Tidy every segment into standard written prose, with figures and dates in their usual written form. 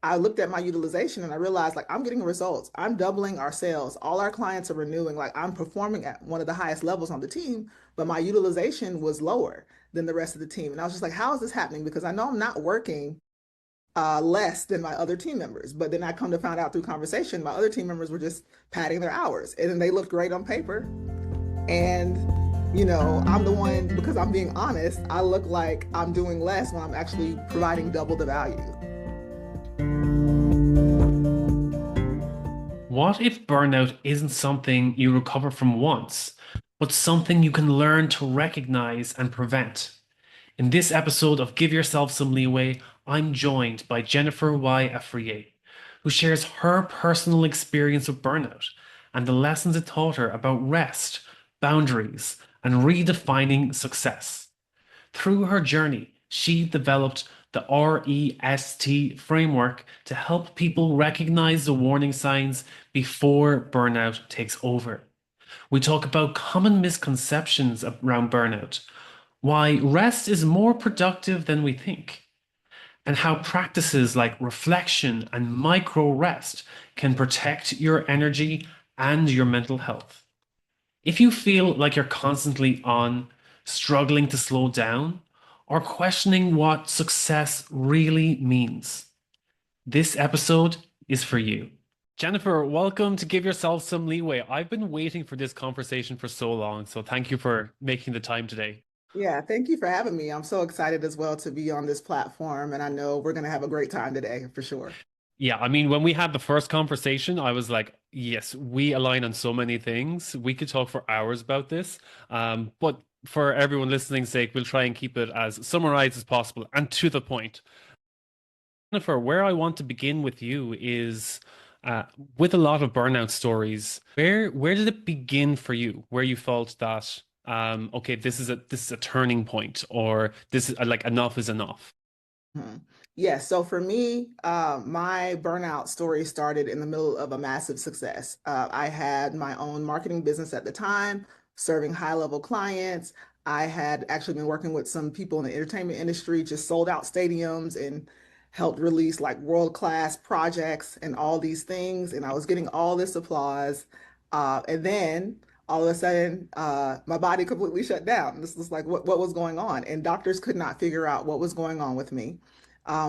I looked at my utilization and I realized like I'm getting results. I'm doubling our sales. All our clients are renewing. Like I'm performing at one of the highest levels on the team, but my utilization was lower than the rest of the team. And I was just like, how is this happening? Because I know I'm not working less than my other team members. But then I come to find out through conversation, my other team members were just padding their hours and they looked great on paper. And, I'm the one, because I'm being honest, I look like I'm doing less when I'm actually providing double the value. What if burnout isn't something you recover from once, but something you can learn to recognize and prevent? In this episode of Give Yourself Some Leeway, I'm joined by Jennifer Y. Afriye, who shares her personal experience of burnout and the lessons it taught her about rest, boundaries, and redefining success. Through her journey, she developed the R.E.S.T framework to help people recognize the warning signs before burnout takes over. We talk about common misconceptions around burnout, why rest is more productive than we think, and how practices like reflection and micro rest can protect your energy and your mental health. If you feel like you're constantly on, struggling to slow down, or questioning what success really means, this episode is for you. Jennifer, welcome to Give Yourself Some Leeway. I've been waiting for this conversation for so long, so thank you for making the time today. Yeah, thank you for having me. I'm so excited as well to be on this platform, and I know we're going to have a great time today for sure. Yeah, I mean, when we had the first conversation, I was like, yes, we align on so many things. We could talk for hours about this. But for everyone listening's sake, we'll try and keep it as summarized as possible and to the point. Jennifer, where I want to begin with you is uh, with a lot of burnout stories. Where did it begin for you? Where you felt that okay, this is a turning point, or this is like enough is enough. Mhm. Yeah, so for me, my burnout story started in the middle of a massive success. I had my own marketing business at the time, serving high-level clients. I had actually been working with some people in the entertainment industry, just sold out stadiums and helped release like world-class projects and all these things. And I was getting all this applause. And then all of a sudden, my body completely shut down. This was like what was going on? And doctors could not figure out what was going on with me.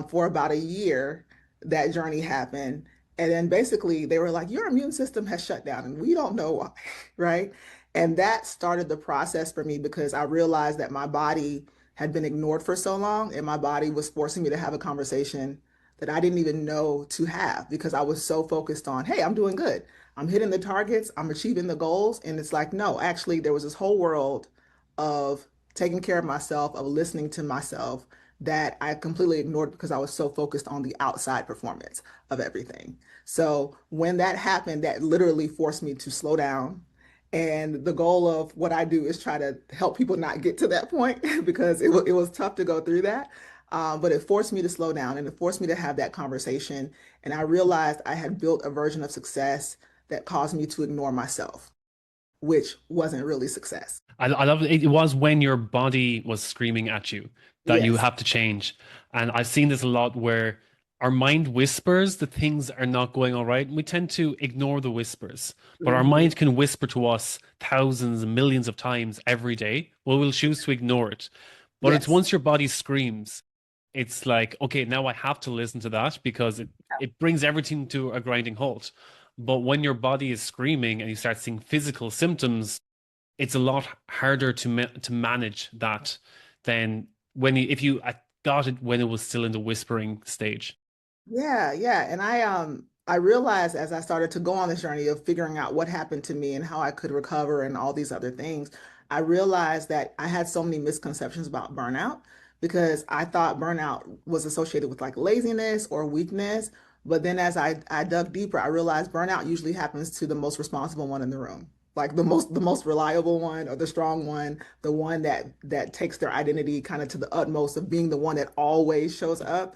For about a year, that journey happened. And then basically they were like, your immune system has shut down and we don't know why, right? And that started the process for me because I realized that my body had been ignored for so long and my body was forcing me to have a conversation that I didn't even know to have because I was so focused on, hey, I'm doing good. I'm hitting the targets, I'm achieving the goals. And it's like, no, actually, there was this whole world of taking care of myself, of listening to myself that I completely ignored because I was so focused on the outside performance of everything. So when that happened, that literally forced me to slow down. And the goal of what I do is try to help people not get to that point because it was tough to go through that. But it forced me to slow down and it forced me to have that conversation. And I realized I had built a version of success that caused me to ignore myself, which wasn't really success. I love it. It was when your body was screaming at you that you Yes. have to change. And I've seen this a lot where our mind whispers that things are not going all right. And we tend to ignore the whispers, but our Mhm. mind can whisper to us thousands and millions of times every day. Well, we'll choose to ignore it. But it's Yes. once your body screams, it's like, okay, now I have to listen to that because it brings everything to a grinding halt. But when your body is screaming and you start seeing physical symptoms, it's a lot harder to manage that than if you got it when it was still in the whispering stage. Yeah, yeah. And I realized as I started to go on this journey of figuring out what happened to me and how I could recover and all these other things, I realized that I had so many misconceptions about burnout because I thought burnout was associated with like laziness or weakness. But then as I dug deeper, I realized burnout usually happens to the most responsible one in the room. Like the most reliable one or the strong one, the one that takes their identity kind of to the utmost of being the one that always shows up.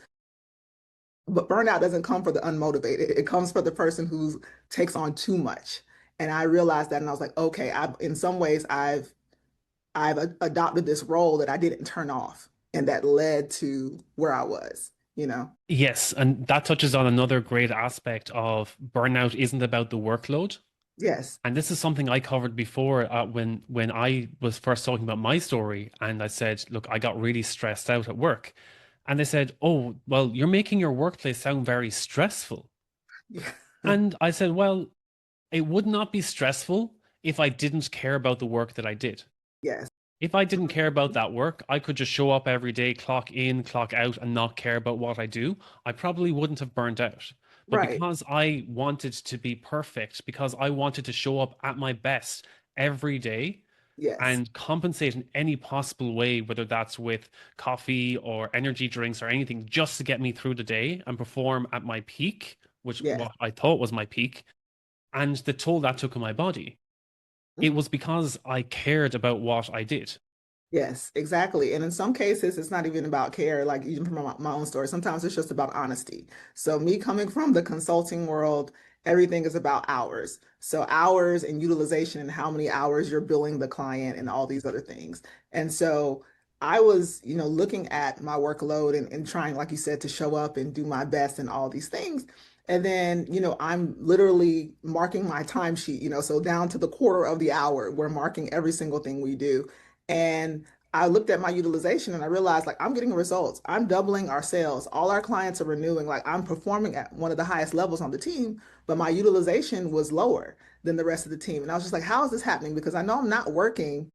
But burnout doesn't come for the unmotivated. It comes for the person who takes on too much. And I realized that and I was like, okay, in some ways I've adopted this role that I didn't turn off and that led to where I was. you know? Yes, and that touches on another great aspect of burnout isn't about the workload. Yes. And this is something I covered before when I was first talking about my story, and I said, "Look, I got really stressed out at work," and they said, "Oh, well, you're making your workplace sound very stressful." Yeah. And I said, "Well, it would not be stressful if I didn't care about the work that I did. Yes. If I didn't care about that work, I could just show up every day, clock in, clock out, and not care about what I do. I probably wouldn't have burnt out. But Right. because I wanted to be perfect, because I wanted to show up at my best every day Yes. and compensate in any possible way, whether that's with coffee or energy drinks or anything, just to get me through the day and perform at my peak, which Yes. what I thought was my peak, and the toll that took on my body, it was because I cared about what I did. Yes, exactly. And in some cases, it's not even about care, like even from my own story. Sometimes it's just about honesty. So, me coming from the consulting world, everything is about hours. So, hours and utilization and how many hours you're billing the client and all these other things. And so, I was, looking at my workload and trying, like you said, to show up and do my best and all these things. And then, I'm literally marking my timesheet, so down to the quarter of the hour, we're marking every single thing we do. And I looked at my utilization and I realized like I'm getting results. I'm doubling our sales. All our clients are renewing. Like I'm performing at one of the highest levels on the team, but my utilization was lower than the rest of the team. And I was just like, how is this happening? Because I know I'm not working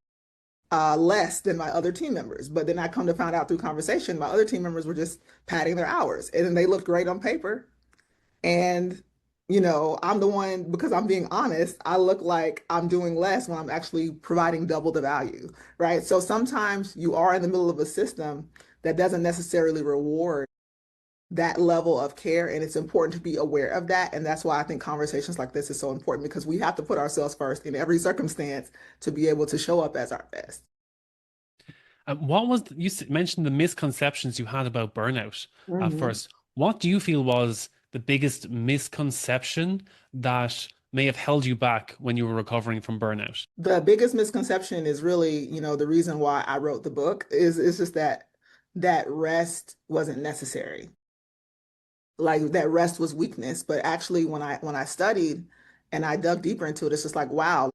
less than my other team members. But then I come to find out through conversation, my other team members were just padding their hours and then they looked great on paper. And, I'm the one, because I'm being honest, I look like I'm doing less when I'm actually providing double the value, right? So sometimes you are in the middle of a system that doesn't necessarily reward that level of care. And it's important to be aware of that. And that's why I think conversations like this is so important because we have to put ourselves first in every circumstance to be able to show up as our best. What was you mentioned the misconceptions you had about burnout at Mhm. first. What do you feel was the biggest misconception that may have held you back when you were recovering from burnout? The biggest misconception is really, the reason why I wrote the book is just that rest wasn't necessary. Like that rest was weakness. But actually when I studied and I dug deeper into it, it's just like, wow,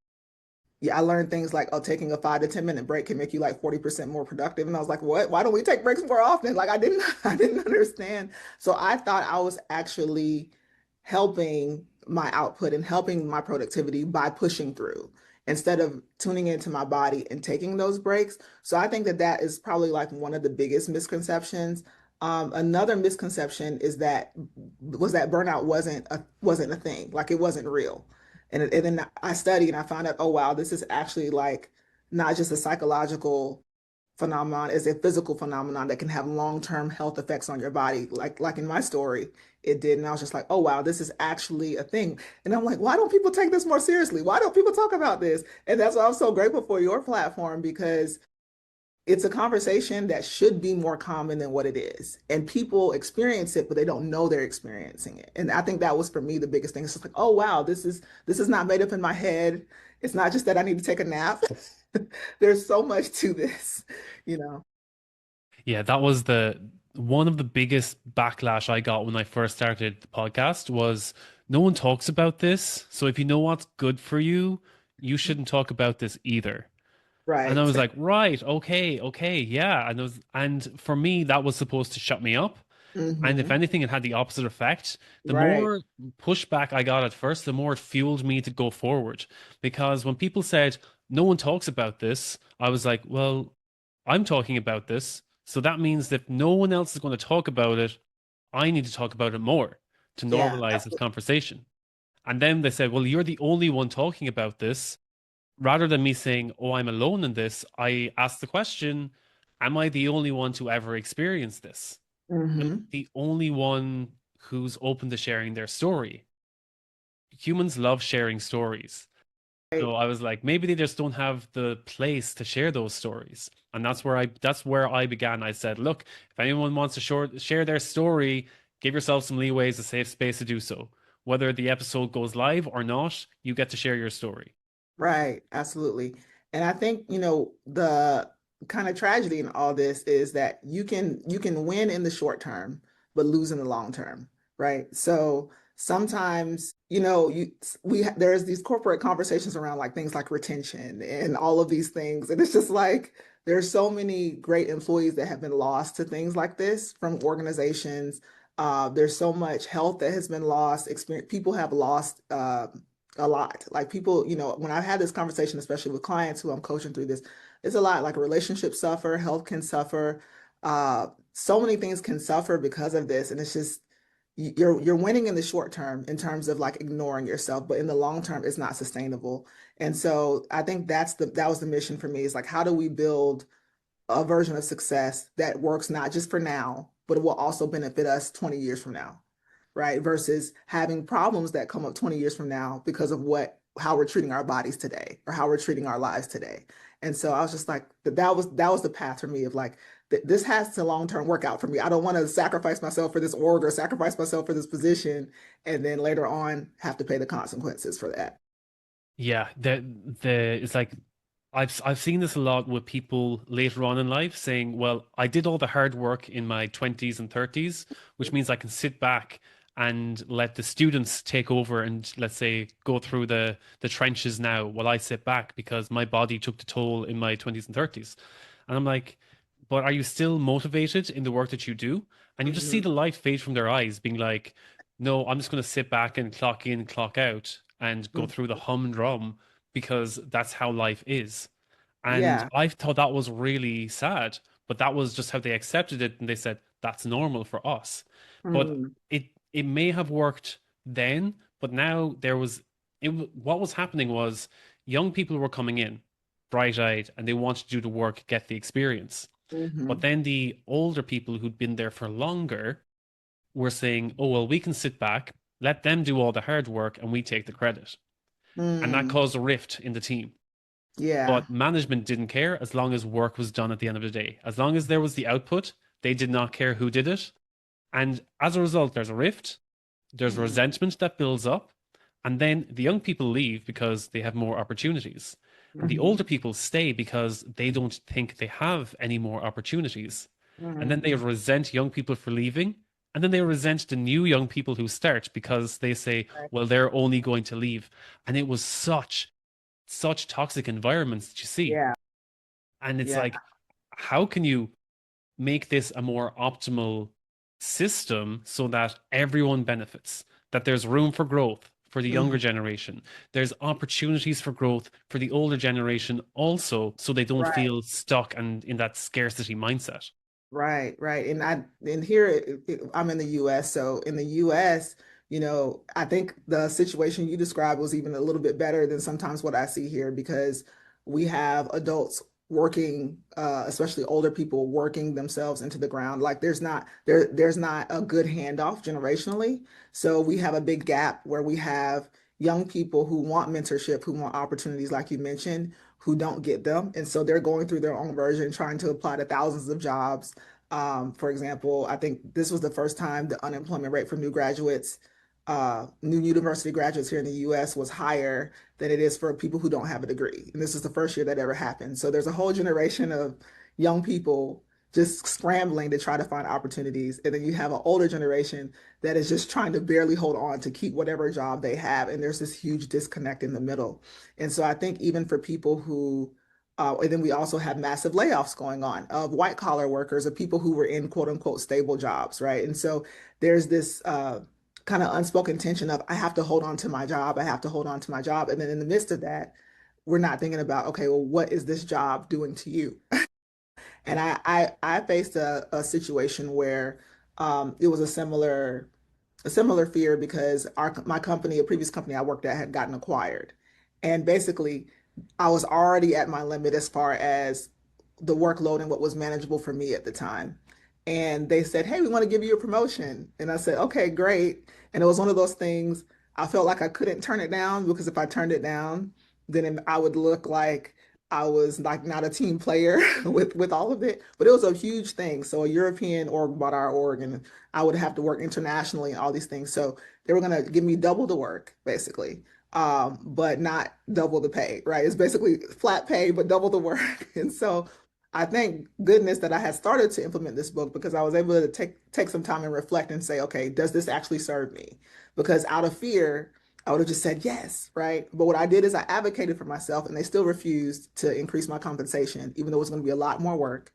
yeah, I learned things like, oh, taking a 5 to 10 minute break can make you like 40% more productive. And I was like, what? Why don't we take breaks more often? Like I didn't, I didn't understand. So I thought I was actually helping my output and helping my productivity by pushing through instead of tuning into my body and taking those breaks. So I think that that is probably like one of the biggest misconceptions. Another misconception is that burnout wasn't a thing, like it wasn't real. And then I studied and I found out, oh wow, this is actually like not just a psychological phenomenon, it's a physical phenomenon that can have long-term health effects on your body. Like in my story, it did. And I was just like, oh wow, this is actually a thing. And I'm like, why don't people take this more seriously? Why don't people talk about this? And that's why I'm so grateful for your platform because it's a conversation that should be more common than what it is. And people experience it, but they don't know they're experiencing it. And I think that was for me the biggest thing. It's just like, oh wow, this is not made up in my head. It's not just that I need to take a nap. There's so much to this, you know. Yeah, that was the one of the biggest backlash I got when I first started the podcast was no one talks about this. So if you know what's good for you, you shouldn't talk about this either. And I Right. was like, right, okay, okay, yeah. And for me, that was supposed to shut me up. And if Hmm. anything, it had the opposite effect. The Right. more pushback I got at first, the more it fueled me to go forward. Because when people said, no one talks about this, I was like, well, I'm talking about this. So that means that if no one else is going to talk about it, I need to talk about it more to Yeah, normalize this absolutely. conversation. And then they said, well, you're the only one talking about this. Rather than me saying, oh, I'm alone in this, I asked the question, am I the only one to ever experience this? Am I Hmm. the only one who's open to sharing their story? Humans love sharing stories. Right. So I was like, maybe they just don't have the place to share those stories. And that's where I began. I said, look, if anyone wants to share their story, give yourself some leeway, it's a safe space to do so. Whether the episode goes live or not, you get to share your story. Right, absolutely. And I think, the kind of tragedy in all this is that you can win in the short term, but lose in the long term, right? So sometimes, there's these corporate conversations around like things like retention and all of these things. And it's just like there's so many great employees that have been lost to things like this from organizations. There's so much health that has been lost. Experience people have lost a lot. Like people, when I've had this conversation, especially with clients who I'm coaching through this, it's a lot. Like relationships suffer, health can suffer. So many things can suffer because of this, and it's just you're winning in the short term in terms of like ignoring yourself, but in the long term, it's not sustainable. And so I think that was the mission for me is like, how do we build a version of success that works not just for now, but it will also benefit us 20 years from now, right? Versus having problems that come up 20 years from now because of how we're treating our bodies today or how we're treating our lives today. And so I was just like, that was the path for me of like, this has to long-term work out for me. I don't want to sacrifice myself for this org or sacrifice myself for this position and then later on have to pay the consequences for that. Yeah, it's like I've seen this a lot with people later on in life saying, "Well, I did all the hard work in my 20s and 30s, which means I can sit back and let the students take over and let's say go through the trenches now while I sit back because my body took the toll in my 20s and 30s." And I'm like, "But are you still motivated in the work that you do?" And you just see Mhm. the light fade from their eyes, being like, "No, I'm just going to sit back and clock in, clock out, and go Mhm. through the humdrum because that's how life is." And Yeah. I thought that was really sad, but that was just how they accepted it, and they said that's normal for us. But Mhm. it may have worked then, but now what was happening was young people were coming in bright-eyed and they wanted to do the work, get the experience. But Mhm. then the older people who'd been there for longer were saying, "Oh, well, we can sit back, let them do all the hard work, and we take the credit." And that Mm. caused a rift in the team. Yeah. But management didn't care as long as work was done at the end of the day. As long as there was the output, they did not care who did it. And as a result, there's a rift, there's Mhm. resentment that builds up, and then the young people leave because they have more opportunities. And the Mhm. older people stay because they don't think they have any more opportunities. And then Mhm. they resent young people for leaving. And then they resent the new young people who start because they say, Right. well, they're only going to leave. And it was such toxic environments that you see. Yeah. And it's Yeah. like, how can you make this a more optimal system so that everyone benefits, that there's room for growth for the younger Mhm. generation, there's opportunities for growth for the older generation also, so they don't Right. feel stuck and in that scarcity mindset. Right, right. And here I'm in the US. So in the US, I think the situation you described was even a little bit better than sometimes what I see here because we have adults working, especially older people working themselves into the ground. Like there's not a good handoff generationally. So we have a big gap where we have young people who want mentorship, who want opportunities, like you mentioned, who don't get them. And so they're going through their own version, trying to apply to thousands of jobs. For example, I think this was the first time the unemployment rate for new graduates, new university graduates here in the US was higher than it is for people who don't have a degree. And this is the first year that ever happened. So there's a whole generation of young people just scrambling to try to find opportunities. And then you have an older generation that is just trying to barely hold on to keep whatever job they have. And there's this huge disconnect in the middle. And so I think even for people who and then we also have massive layoffs going on of white collar workers, of people who were in quote unquote stable jobs, right? And so there's this kind of unspoken tension of I have to hold on to my job, I have to hold on to my job. And then in the midst of that, we're not thinking about, okay, well, what is this job doing to you? And I faced a situation where it was a similar fear because my company, a previous company I worked at, had gotten acquired, and basically, I was already at my limit as far as the workload and what was manageable for me at the time. And they said, "Hey, we want to give you a promotion," and I said, "Okay, great." And it was one of those things I felt like I couldn't turn it down because if I turned it down, then I would look like I was like not a team player with all of it. But it was a huge thing. So a European org bought our org, and I would have to work internationally and all these things. So they were going to give me double the work, basically, but not double the pay, right? It's basically flat pay, but double the work. And so I thank goodness that I had started to implement this book because I was able to take some time and reflect and say, okay, does this actually serve me? Because out of fear, I would have just said yes, right? But what I did is I advocated for myself and they still refused to increase my compensation, even though it was going to be a lot more work.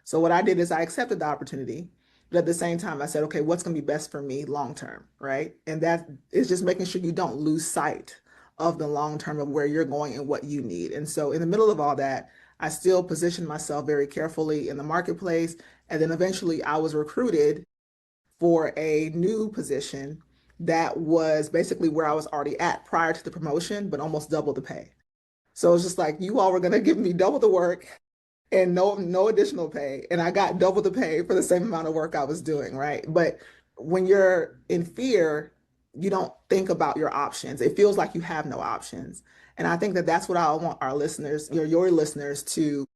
So what I did is I accepted the opportunity. But at the same time, I said, okay, what's going to be best for me long term, right? And that is just making sure you don't lose sight of the long term of where you're going and what you need. And so in the middle of all that, I still positioned myself very carefully in the marketplace. And then eventually I was recruited for a new position that was basically where I was already at prior to the promotion, but almost double the pay. So it's just like you all were going to give me double the work and no additional pay. And I got double the pay for the same amount of work I was doing, right? But when you're in fear, you don't think about your options. It feels like you have no options. And I think that that's what I want our listeners, your listeners to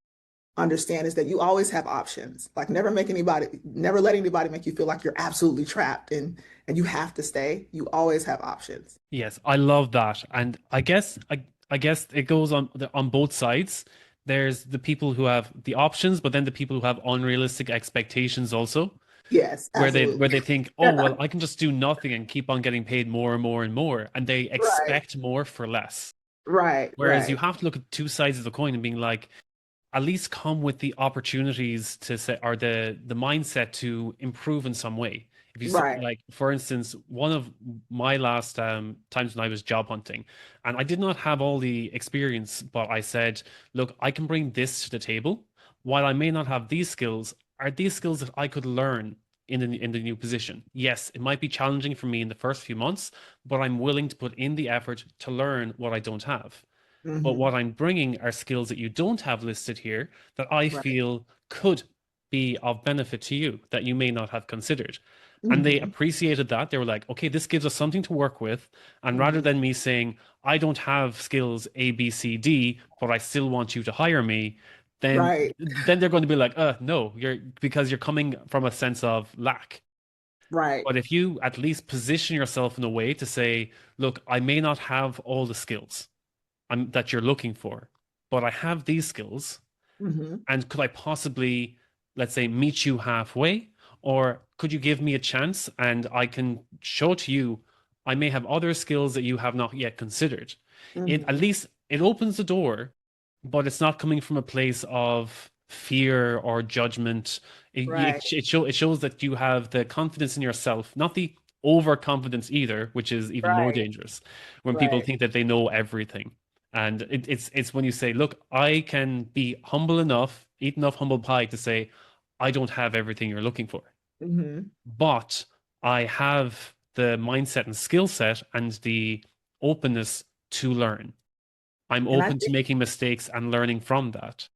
understand is that you always have options. Like never let anybody make you feel like you're absolutely trapped and you have to stay. You always have options. Yes, I love that. And I guess it goes on both sides. There's the people who have the options, but then the people who have unrealistic expectations also, Yes, where absolutely. they think, "Oh, well, I can just do nothing and keep on getting paid more and more and more," and they Right, expect more for less. right, Whereas you right, have to look at two sides of the coin and being like, at least come with the opportunities to say or the mindset to improve in some way. If you right. like, for instance, one of my last times when I was job hunting, and I did not have all the experience, but I said, look, I can bring this to the table. While I may not have these skills, are these skills that I could learn in the new position? Yes, it might be challenging for me in the first few months, but I'm willing to put in the effort to learn what I don't have. But Hmm. what I'm bringing are skills that you don't have listed here that I Right. feel could be of benefit to you that you may not have considered. And they Hmm. appreciated that. They were like, okay, this gives us something to work with. And rather Hmm. than me saying, I don't have skills A, B, C, D, but I still want you to hire me, then Right. then they're going to be like, no, you're because you're coming from a sense of lack. Right. But if you at least position yourself in a way to say, look, I may not have all the skills that you're looking for, but I have these skills, Hmm. and could I possibly, let's say, meet you halfway? Or could you give me a chance and I can show to you I may have other skills that you have not yet considered? It at Hmm. least it opens the door, but it's not coming from a place of fear or judgment. Right. It shows that you have the confidence in yourself, not the overconfidence either, which is even more Right. dangerous when people Right. think that they know everything. And it's when you say, look, I can be humble enough, eat enough humble pie to say, I don't have everything you're looking for, Hmm. but I have the mindset and skill set and the openness to learn. I'm And I open to think, making mistakes and learning from that.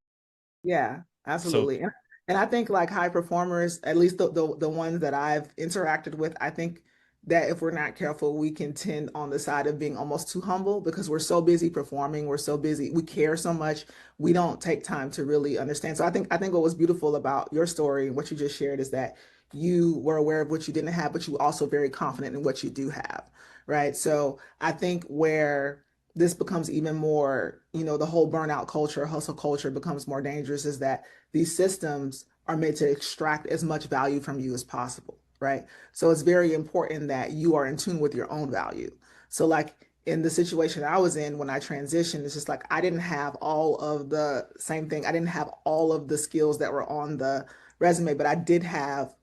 yeah, So absolutely. And I think like high performers, at least the ones that I've interacted with, I think that if we're not careful, we can tend on the side of being almost too humble because we're so busy performing, we're so busy, we care so much, we don't take time to really understand. So I think what was beautiful about your story and what you just shared is that you were aware of what you didn't have, but you were also very confident in what you do have, right? So I think where this becomes even more, the whole burnout culture, hustle culture becomes more dangerous is that these systems are made to extract as much value from you as possible, right? So it's very important that you are in tune with your own value. So, like in the situation I was in when I transitioned, it's just like I didn't have all of the same thing. I didn't have all of the skills that were on the resume, but I did have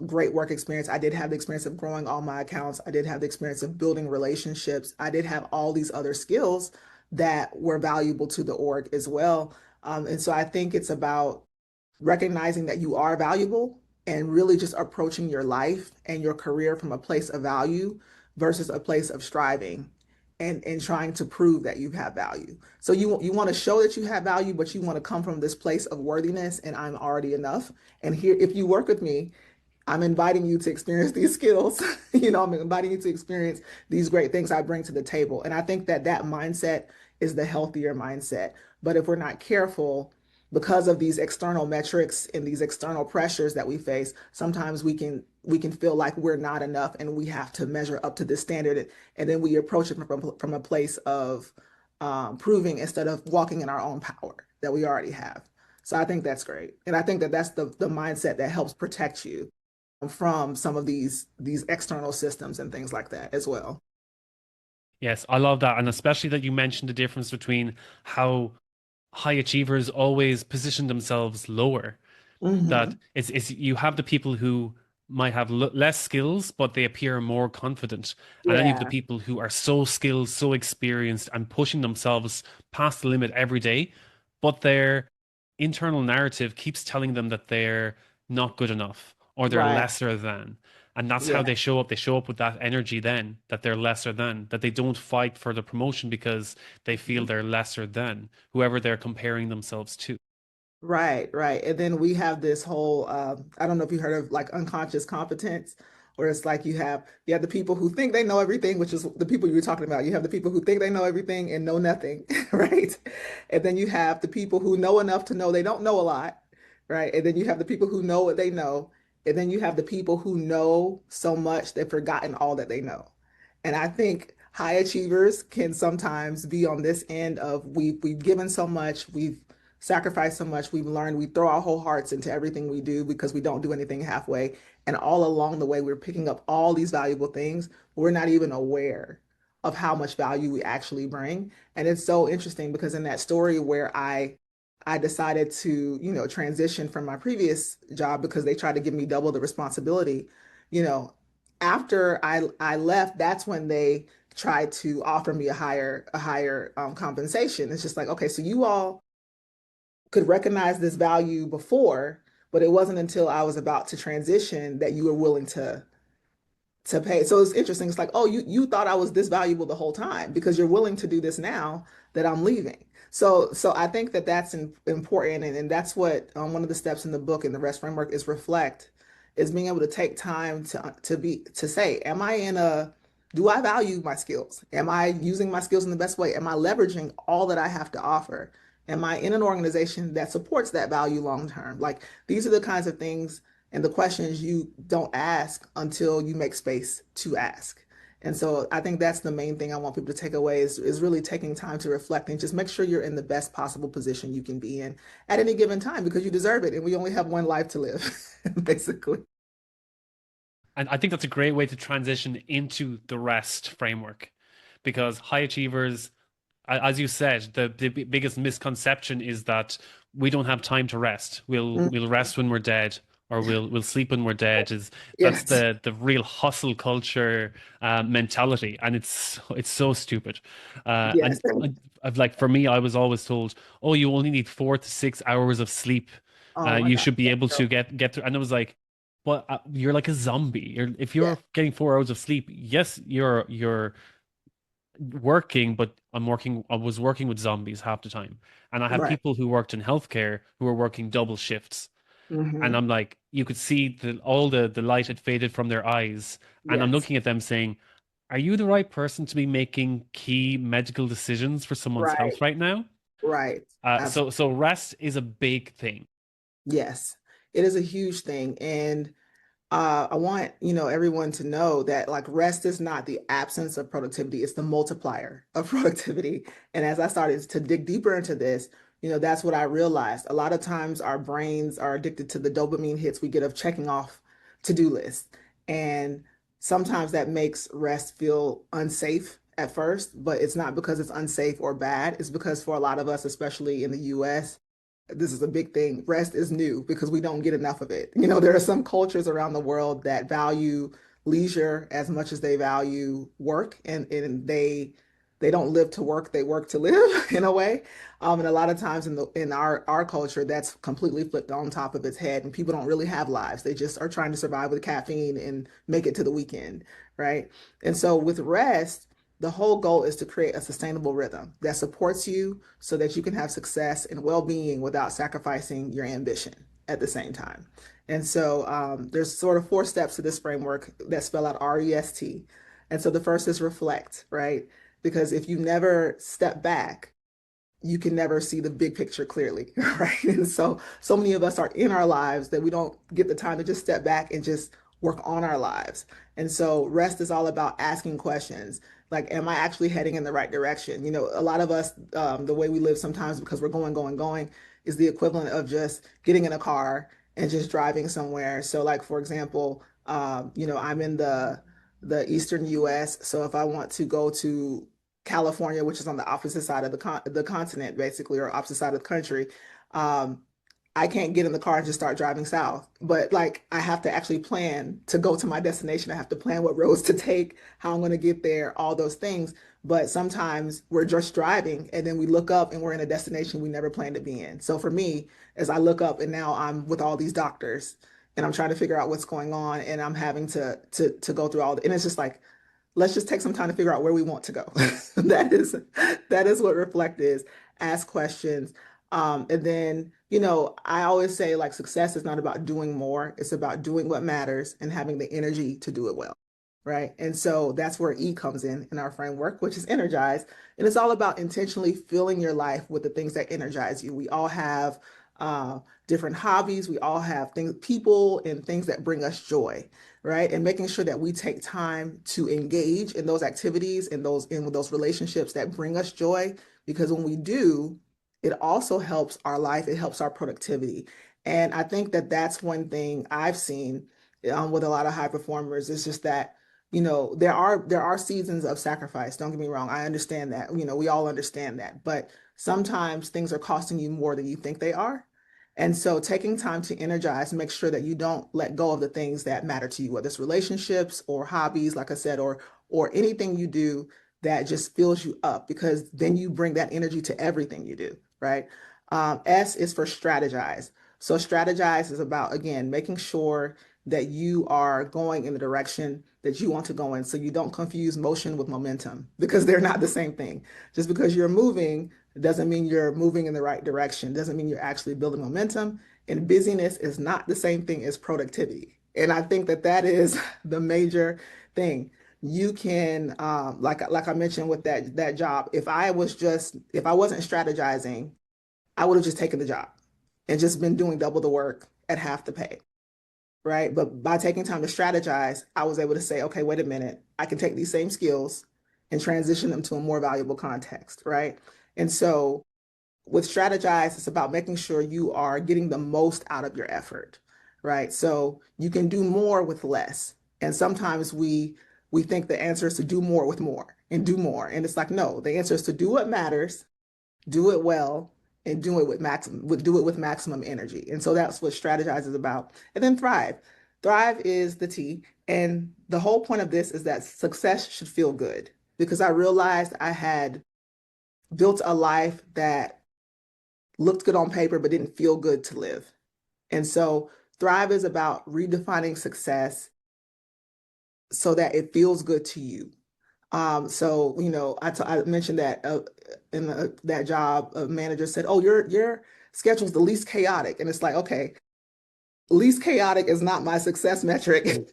great work experience. I did have the experience of growing all my accounts. I did have the experience of building relationships. I did have all these other skills that were valuable to the org as well. And so I think it's about recognizing that you are valuable and really just approaching your life and your career from a place of value versus a place of striving and trying to prove that you have value. So you want to show that you have value, but you want to come from this place of worthiness and I'm already enough. And here, if you work with me, I'm inviting you to experience these skills. I'm inviting you to experience these great things I bring to the table. And I think that that mindset is the healthier mindset. But if we're not careful, because of these external metrics and these external pressures that we face, sometimes we can feel like we're not enough and we have to measure up to this standard. And then we approach it from a place of proving instead of walking in our own power that we already have. So I think that's great. And I think that that's the mindset that helps protect you from some of these external systems and things like that as well. Yes, I love that. And especially that you mentioned the difference between how high achievers always position themselves lower. That Hmm. it's you have the people who might have l less skills, but they appear more confident. And then you have the Yeah, people who are so skilled, so experienced, and pushing themselves past the limit every day, but their internal narrative keeps telling them that they're not good enough or they're right. lesser than. And that's how Yeah. they show up. They show up with that energy then, that they're lesser than, that they don't fight for the promotion because they feel Mhm. they're lesser than whoever they're comparing themselves to. Right, right. And then we have this whole I don't know if you heard of like unconscious competence, where it's like you have the people who think they know everything, which is the people you were talking about. You have the people who think they know everything and know nothing, right? And then you have the people who know enough to know they don't know a lot, right? And then you have the people who know what they know, and then you have the people who know so much they've forgotten all that they know. And I think high achievers can sometimes be on this end of we've given so much, we've sacrificed so much, we've learned, we throw our whole hearts into everything we do because we don't do anything halfway. And all along the way, we're picking up all these valuable things. We're not even aware of how much value we actually bring. And it's so interesting because in that story where I decided to, transition from my previous job because they tried to give me double the responsibility, you know, after I left, that's when they tried to offer me a higher compensation. It's just like, okay, so you all could recognize this value before, but it wasn't until I was about to transition that you were willing to pay. So it's interesting. It's like, oh, you thought I was this valuable the whole time because you're willing to do this now that I'm leaving. So I think that that's important, and that's what one of the steps in the book in the REST framework is reflect, is being able to take time to say, am I in a do I value my skills? Am I using my skills in the best way? Am I leveraging all that I have to offer? Am I in an organization that supports that value long term? Like these are the kinds of things and the questions you don't ask until you make space to ask. And so I think that's the main thing I want people to take away is really taking time to reflect and just make sure you're in the best possible position you can be in at any given time because you deserve it. And we only have one life to live, basically. And I think that's a great way to transition into the REST framework because high achievers, as you said, the biggest misconception is that we don't have time to rest. We'll rest when we're dead, or we'll sleep when we're dead. Is That's Yes. the real hustle culture mentality, and it's so stupid. Yes. And I've like for me, I was always told, oh, you only need 4 to 6 hours of sleep. Oh my You God. should be Yeah. able to get through. And I was like, but you're like a zombie. If Yeah. you're getting 4 hours of sleep, yes, you're working, but I was working with zombies half the time. And I have Right. people who worked in healthcare who were working double shifts. And Hmm. I'm like, you could see all the light had faded from their eyes. And I'm Yes. looking at them saying, are you the right person to be making key medical decisions for someone's Right. health right now? Right. So rest is a big thing. Yes, it is a huge thing. And I want, everyone to know that like rest is not the absence of productivity, it's the multiplier of productivity. And as I started to dig deeper into this, that's what I realized. A lot of times our brains are addicted to the dopamine hits we get of checking off to-do lists. And sometimes that makes rest feel unsafe at first, but it's not because it's unsafe or bad. It's because for a lot of us, especially in the US, this is a big thing. Rest is new because we don't get enough of it. There are some cultures around the world that value leisure as much as they value work, and they don't live to work, they work to live in a way. And a lot of times in our culture, that's completely flipped on top of its head, and people don't really have lives. They just are trying to survive with caffeine and make it to the weekend, right? And so with rest, the whole goal is to create a sustainable rhythm that supports you so that you can have success and well-being without sacrificing your ambition at the same time. And so there's sort of 4 steps to this framework that spell out R.E.S.T. And so the first is reflect, right? Because if you never step back, you can never see the big picture clearly, right? And so many of us are in our lives that we don't get the time to just step back and just work on our lives. And so rest is all about asking questions like, am I actually heading in the right direction? A lot of us, the way we live sometimes because we're going, going, going, is the equivalent of just getting in a car and just driving somewhere. So like for example, I'm in the Eastern US. So if I want to go to California, which is on the opposite side of the continent, basically, or opposite side of the country, um, I can't get in the car and just start driving south. But like I have to actually plan to go to my destination. I have to plan what roads to take, how I'm going to get there, all those things. But sometimes we're just driving and then we look up and we're in a destination we never planned to be in. So for me, as I look up and now I'm with all these doctors and I'm trying to figure out what's going on and I'm having to go through and it's just like let's just take some time to figure out where we want to go. That is what reflect is. Ask questions. And then, I always say like success is not about doing more. It's about doing what matters and having the energy to do it well. Right. And so that's where E comes in our framework, which is energize. And it's all about intentionally filling your life with the things that energize you. We all have different hobbies. We all have things, people and things that bring us joy, right? And making sure that we take time to engage in those activities and those relationships that bring us joy, because when we do, it also helps our life, it helps our productivity. And I think that that's one thing I've seen with a lot of high performers. It's just that, there are seasons of sacrifice. Don't get me wrong. I understand that. We all understand that. But sometimes things are costing you more than you think they are. And so taking time to energize, make sure that you don't let go of the things that matter to you, whether it's relationships or hobbies, like I said, or anything you do that just fills you up, because then you bring that energy to everything you do, right? S is for strategize. So strategize is about, again, making sure that you are going in the direction that you want to go in. So you don't confuse motion with momentum because they're not the same thing. Just because you're moving doesn't mean you're moving in the right direction, doesn't mean you're actually building momentum. And busyness is not the same thing as productivity. And I think that that is the major thing. You can, like I mentioned with that job, if I wasn't strategizing, I would have just taken the job and just been doing double the work at half the pay, right? But by taking time to strategize, I was able to say, okay, wait a minute, I can take these same skills and transition them to a more valuable context, right? And so with strategize, it's about making sure you are getting the most out of your effort, right? So you can do more with less. And sometimes we think the answer is to do more with more and do more. And it's like, no, the answer is to do what matters, do it well, and do it with maximum energy. And so that's what strategize is about. And then thrive. Thrive is the T. And the whole point of this is that success should feel good, because I realized I had built a life that looked good on paper but didn't feel good to live. And so thrive is about redefining success so that it feels good to you. So I mentioned that in that job, a manager said, "Oh, your schedule's the least chaotic," and it's like, okay, least chaotic is not my success metric.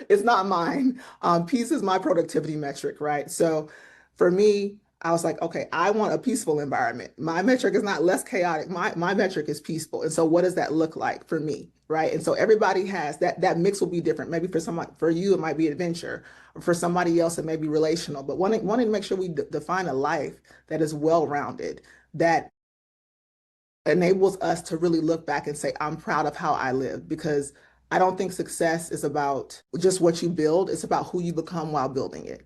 It's not mine. Peace is my productivity metric, right? So for me, I was like, okay, I want a peaceful environment. My metric is not less chaotic. My metric is peaceful. And so what does that look like for me? Right. And so everybody has that mix will be different. Maybe for you, it might be adventure. Or for somebody else, it may be relational. But wanting to make sure we define a life that is well-rounded, that enables us to really look back and say, I'm proud of how I live, because I don't think success is about just what you build. It's about who you become while building it.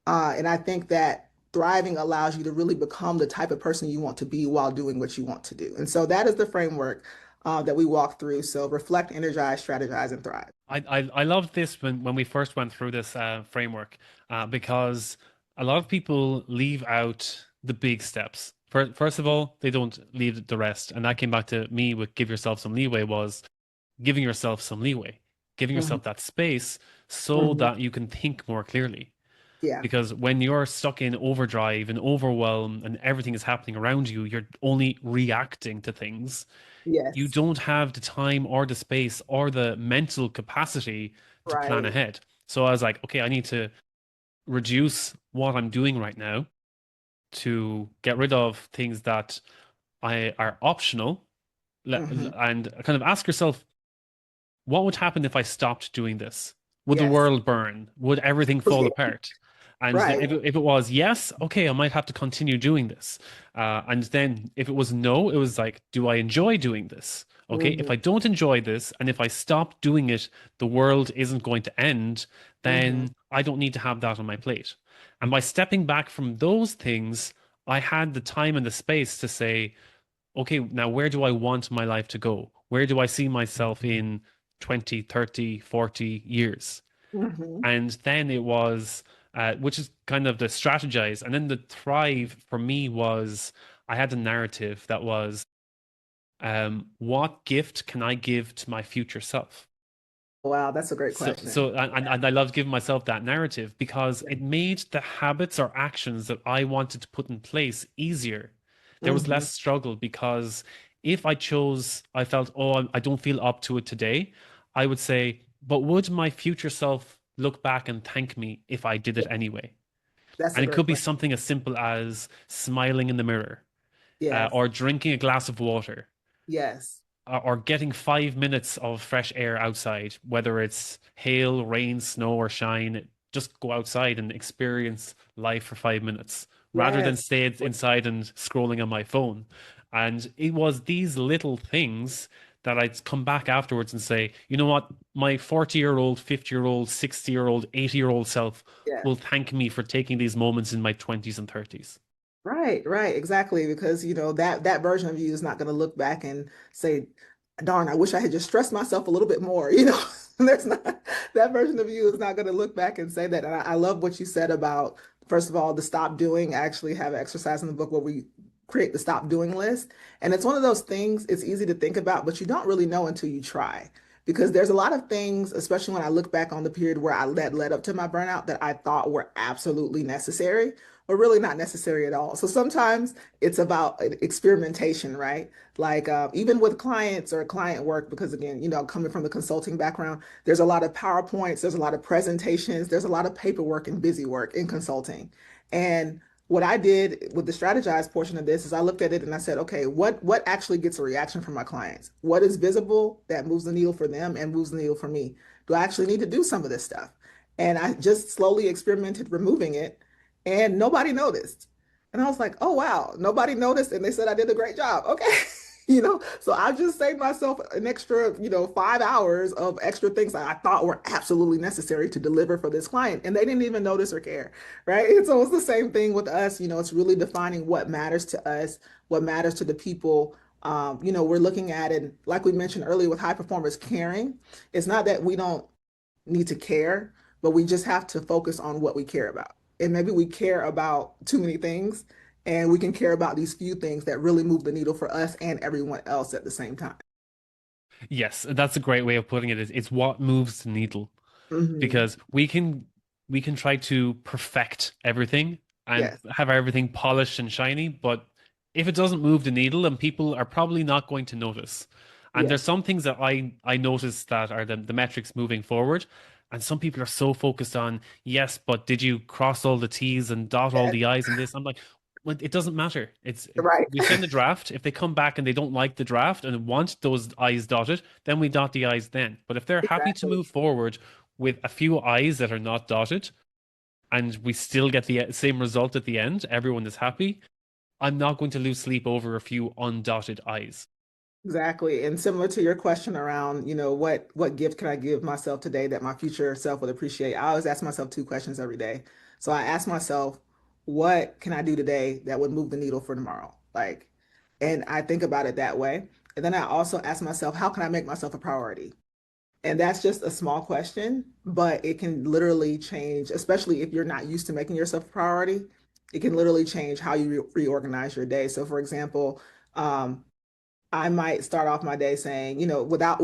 And I think that thriving allows you to really become the type of person you want to be while doing what you want to do. And so that is the framework that we walk through. So reflect, energize, strategize, and thrive. I loved this when we first went through this framework because a lot of people leave out the big steps. First of all, they don't leave the rest, and that came back to me with give yourself some leeway was giving yourself some leeway, giving Mhm, yourself that space so mhm. that you can think more clearly. Yeah. Because when you're stuck in overdrive and overwhelm and everything is happening around you, you're only reacting to things. You Yes. don't have the time or the space or the mental capacity to plan Right. ahead. So I was like, okay, I need to reduce what I'm doing right now to get rid of things that I are optional Hmm. and kind of ask yourself, what would happen if I stopped doing this? Would the Yes. world burn? Would everything fall apart? And then Right. if it was yes, okay, I might have to continue doing this. And then if it was no, it was like, do I enjoy doing this? Okay, if Hmm. I don't enjoy this and if I stop doing it, the world isn't going to end, Hmm. then I don't need to have that on my plate. And by stepping back from those things, I had the time and the space to say, okay, now where do I want my life to go? Where do I see myself in 20, 30, 40 years? Hmm. And then it was, which is kind of the strategize. And then the thrive for me was I had a narrative that was, what gift can I give to my future self? Wow, that's a great So, question. so, and I loved giving myself that narrative because Yeah. it made the habits or actions that I wanted to put in place easier. There was Hmm. less struggle because if I chose, I felt, oh, I don't feel up to it today, I would say, but would my future self look back and thank me if I did it Yeah, anyway? that's a And it great could be question. something as simple as smiling in the mirror, Yes. or drinking a glass of water, Yes. or getting 5 minutes of fresh air outside, whether it's hail, rain, snow, or shine, just go outside and experience life for 5 minutes rather than Yes. stay inside and scrolling on my phone. And it was these little things that I'd come back afterwards and say, you know what, my 40-year-old, 50-year-old, 60-year-old, 80-year-old self Yes. will thank me for taking these moments in my 20s and 30s. Right, right, exactly. Because that version of you is not going to look back and say, "Darn, I wish I had just stressed myself a little bit more." There's not that version of you is not going to look back and say that. And I love what you said about, first of all, the stop doing. I actually have an exercise in the book where we create the stop doing list, and it's one of those things. It's easy to think about, but you don't really know until you try. Because there's a lot of things, especially when I look back on the period where that led up to my burnout, that I thought were absolutely necessary but really not necessary at all. So sometimes it's about experimentation, right? Like even with clients or client work, because again, coming from the consulting background, there's a lot of PowerPoints, there's a lot of presentations, there's a lot of paperwork and busy work in consulting. And what I did with the strategized portion of this is I looked at it and I said, okay, what actually gets a reaction from my clients? What is visible that moves the needle for them and moves the needle for me? Do I actually need to do some of this stuff? And I just slowly experimented removing it and nobody noticed. And I was like, oh wow, nobody noticed, and they said I did a great job. Okay. So I just saved myself an extra, 5 hours of extra things that I thought were absolutely necessary to deliver for this client, and they didn't even notice or care, right? And so it's the same thing with us. It's really defining what matters to us, what matters to the people. We're looking at it, like we mentioned earlier with high performers caring. It's not that we don't need to care, but we just have to focus on what we care about. And maybe we care about too many things, and we can care about these few things that really move the needle for us and everyone else at the same time. Yes, that's a great way of putting it. It's what moves the needle. Hmm. Because we can try to perfect everything and Yes, have everything polished and shiny, but if it doesn't move the needle, then people are probably not going to notice. And yes, there's some things that I notice that are the metrics moving forward. And some people are so focused on, yes, but did you cross all the T's and dot all yes, the I's and this? I'm like, well, it doesn't matter. right. We send a draft. If they come back and they don't like the draft and want those I's dotted, then we dot the I's then. But if they're happy to Exactly. move forward with a few I's that are not dotted, and we still get the same result at the end, everyone is happy, I'm not going to lose sleep over a few undotted I's. Exactly. And similar to your question around, what gift can I give myself today that my future self would appreciate? I always ask myself two questions every day. So I ask myself, what can I do today that would move the needle for tomorrow? Like, and I think about it that way. And then I also ask myself, how can I make myself a priority? And that's just a small question, but it can literally change, especially if you're not used to making yourself a priority. It can literally change how you reorganize your day. So, for example, um, I might start off my day saying, without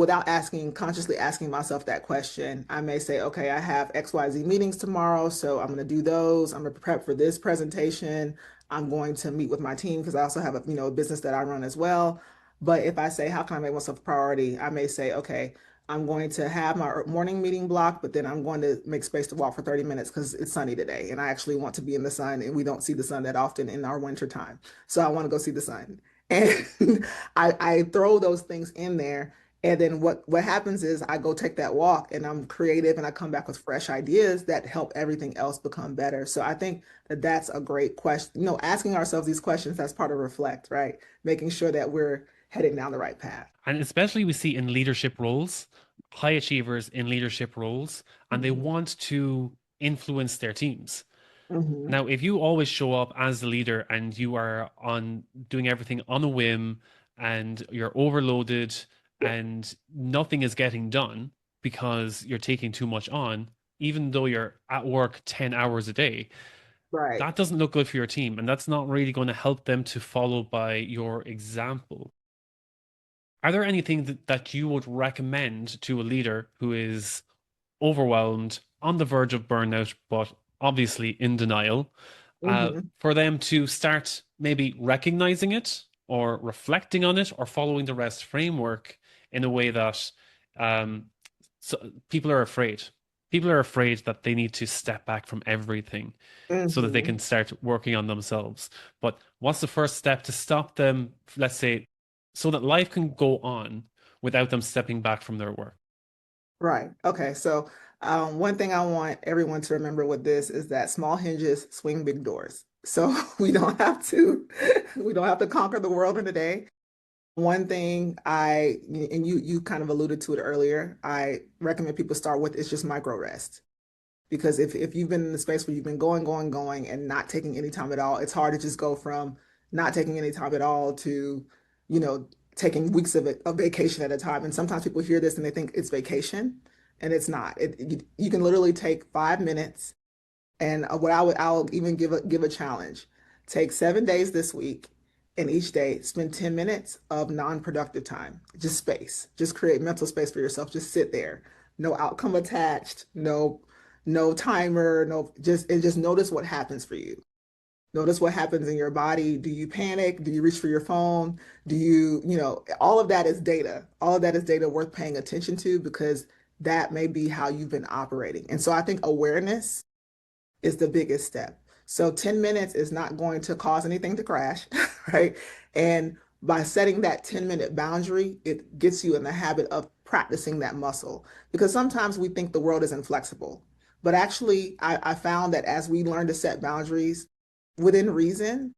consciously asking myself that question, I may say, okay, I have XYZ meetings tomorrow, so I'm going to do those. I'm going to prep for this presentation. I'm going to meet with my team because I also have a business that I run as well. But if I say, how can I make myself a priority? I may say, okay, I'm going to have my morning meeting block, but then I'm going to make space to walk for 30 minutes because it's sunny today and I actually want to be in the sun and we don't see the sun that often in our winter time. So I want to go see the sun. And I throw those things in there. And then what happens is I go take that walk and I'm creative and I come back with fresh ideas that help everything else become better. So I think that that's a great question. Asking ourselves these questions, that's part of reflect, right? Making sure that we're heading down the right path. And especially we see in leadership roles, high achievers in leadership roles, and they Hmm. want to influence their teams. Hmm. Now, if you always show up as the leader and you are on doing everything on a whim and you're overloaded and nothing is getting done because you're taking too much on, even though you're at work 10 hours a day, Right. that doesn't look good for your team. And that's not really going to help them to follow by your example. Are there anything that you would recommend to a leader who is overwhelmed, on the verge of burnout, but obviously in denial, Hmm. for them to start maybe recognizing it or reflecting on it or following the REST framework in a way that um, people are afraid. People are afraid that they need to step back from everything so that they Hmm. can start working on themselves. But what's the first step to stop them, let's say, so that life can go on without them stepping back from their work? Right. Okay. So, one thing I want everyone to remember with this is that small hinges swing big doors. So we don't have to conquer the world in a day. One thing and you kind of alluded to it earlier, I recommend people start with is just micro rest. Because if you've been in the space where you've been going, going, going and not taking any time at all, it's hard to just go from not taking any time at all to, you know, taking weeks of it, a vacation at a time. And sometimes people hear this and they think it's vacation, and it's not. You can literally take 5 minutes, and I'll even give a challenge. Take 7 days this week, and each day spend 10 minutes of non-productive time. Just space. Just create mental space for yourself. Just sit there. No outcome attached, no timer, no just notice what happens for you. Notice what happens in your body. Do you panic? Do you reach for your phone? All of that is data. All of that is data worth paying attention to because that may be how you've been operating. And so I think awareness is the biggest step. So 10 minutes is not going to cause anything to crash, right? And by setting that 10-minute boundary, it gets you in the habit of practicing that muscle. Because sometimes we think the world is inflexible. But actually, I found that as we learn to set boundaries within reason,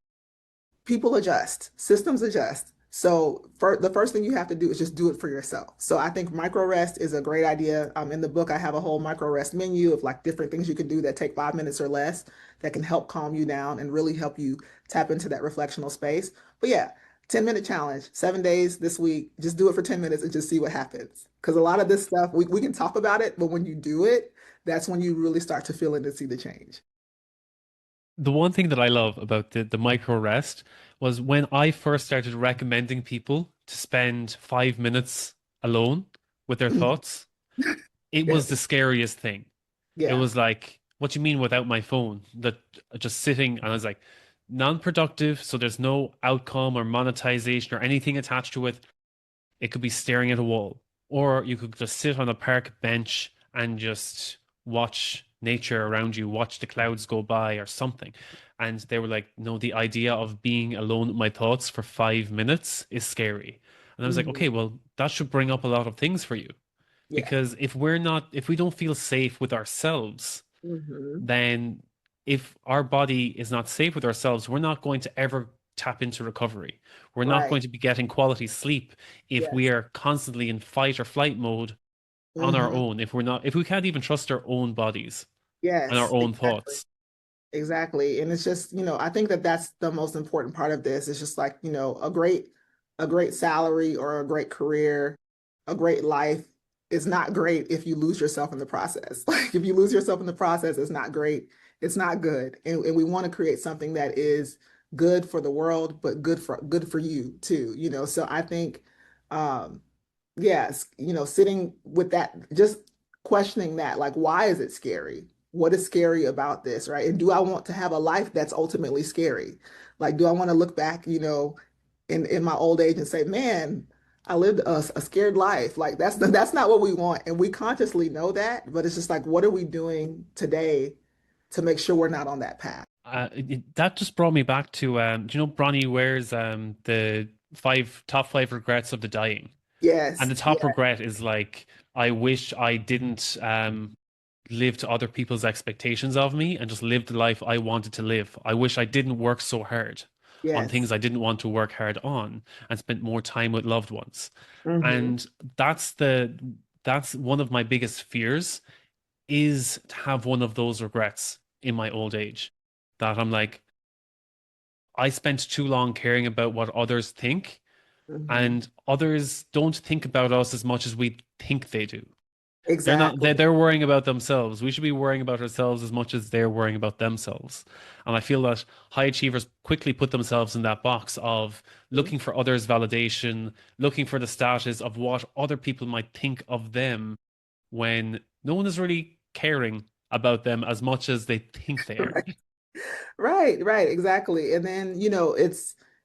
people adjust, systems adjust. So the first thing you have to do is just do it for yourself. So I think micro rest is a great idea. In the book, I have a whole micro rest menu of like different things you can do that take 5 minutes or less that can help calm you down and really help you tap into that reflectional space. But yeah, 10-minute challenge, 7 days this week. Just do it for 10 minutes and just see what happens. Because a lot of this stuff, we can talk about it, but when you do it, that's when you really start to feel it and see the change. The one thing that I love about the micro rest was when I first started recommending people to spend 5 minutes alone with their thoughts, it was Yes. the scariest thing. It Yeah. was like, what do you mean without my phone? That just sitting, and I was like, non-productive, so there's no outcome or monetization or anything attached to it. It could be staring at a wall, or you could just sit on a park bench and just watch nature around you, watch the clouds go by or something. And they were like, no, the idea of being alone with my thoughts for 5 minutes is scary. And I was like, okay, Hmm. well, that should bring up a lot of things for you. Yeah. Because if we don't feel safe with ourselves, Hmm. then if our body is not safe with ourselves, we're not going to ever tap into recovery. We're not Right. going to be getting quality sleep if we Yes. are constantly in fight or flight mode on our Hmm. own, if we can't even trust our own bodies and our Yes, own exactly. thoughts. Exactly. And it's just, I think that that's the most important part of this. It's just like, a great salary or a great career, a great life is not great if you lose yourself in the process. Like if you lose yourself in the process, it's not great. It's not good. And we want to create something that is good for the world, but good for you too, So I think um yes, sitting with that, just questioning that, like, why is it scary? What is scary about this, right? And do I want to have a life that's ultimately scary? Like, do I want to look back, in my old age and say, man, I lived a scared life. Like, that's not what we want. And we consciously know that, but it's just like, what are we doing today to make sure we're not on that path? That just brought me back to do you know Bronnie Ware's the top five regrets of the dying? And Yes. the top Yeah. regret is like, I wish I didn't live to other people's expectations of me and just live the life I wanted to live. I wish I didn't work so hard on Yes. things I didn't want to work hard on and spent more time with loved ones. Hmm. And that's the that's one of my biggest fears is to have one of those regrets in my old age. That I'm like, I spent too long caring about what others think, Hmm. and others don't think about us as much as we think they do. They're not, Exactly. they're worrying about themselves. We should be worrying about ourselves as much as they're worrying about themselves. And I feel that high achievers quickly put themselves in that box of looking for others' validation, looking for the status of what other people might think of them when no one is really caring about them as much as they think they are. Right, right, exactly. And then,